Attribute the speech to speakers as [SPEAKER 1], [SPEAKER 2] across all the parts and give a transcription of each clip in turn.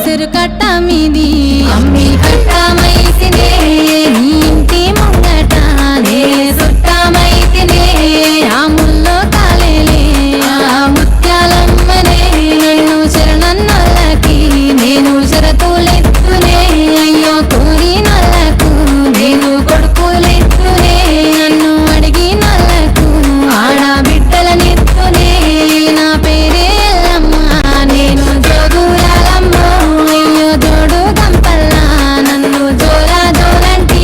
[SPEAKER 1] చెరుకట్ట మీది అమ్మి కట్టమైతినే నీ ఇంటి ముంగట నే సుట్టమైతినే ఆ ముల్లో కాలేలే ఆ ముత్యాలమ్మనే నన్ను శరణన్నోళ్ళకి నేను శరతులెత్తునే అయ్యో కోరినోళ్ళకు నేను కొడుకులెత్తునే నన్ను అడిగినోళ్ళకు ఆడబిడ్డలనెత్తునే నా పేరే ఎల్లమ్మ నేను జోగులాలమ్మ అయ్యో జోడు గంపల్లా నన్ను జోలా జోలంటి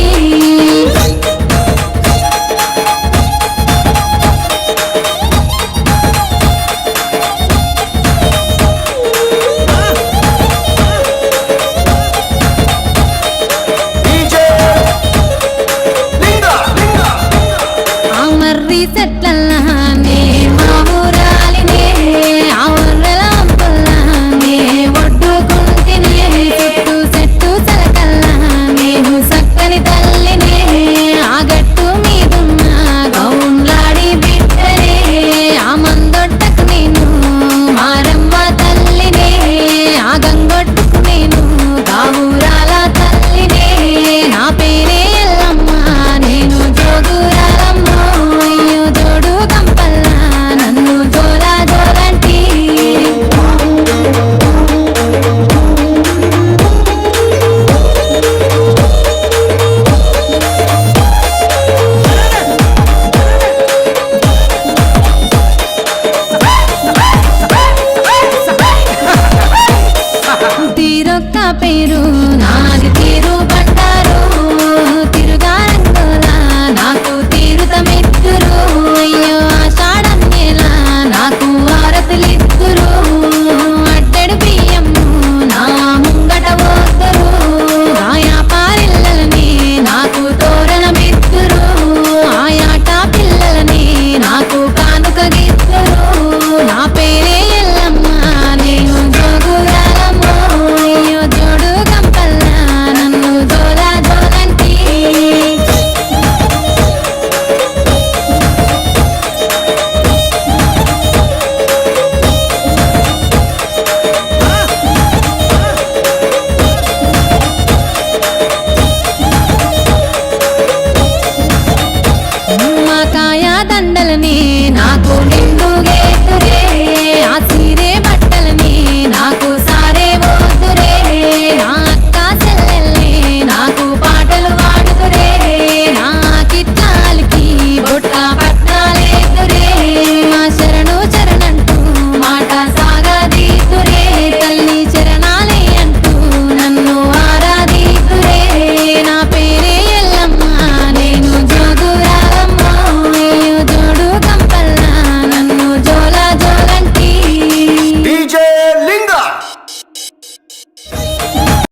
[SPEAKER 1] ఆ మర్రి చెట్లల్లానే మా ఊరాలినే ఆ ఊర్రల అంపుల్లానే ఒడ్డుకుంటినే చుట్టూ చెట్టు చలకల్లా నేను సక్కని తల్లినే ఆ గట్టు మీదున్న గౌన్లాడి బిడ్డనే ఆ మందొట్టకు నేను మారమ్మ తల్లినే ఆ గంగొట్టుకు నేను గావురాల తల్లినే నా పేరే ఎల్లమ్మ నేను జోగురాలమ్మ అయ్యో జోడు గంపల్లా నన్ను జోలా జోలంటి తీరొక్క పేరు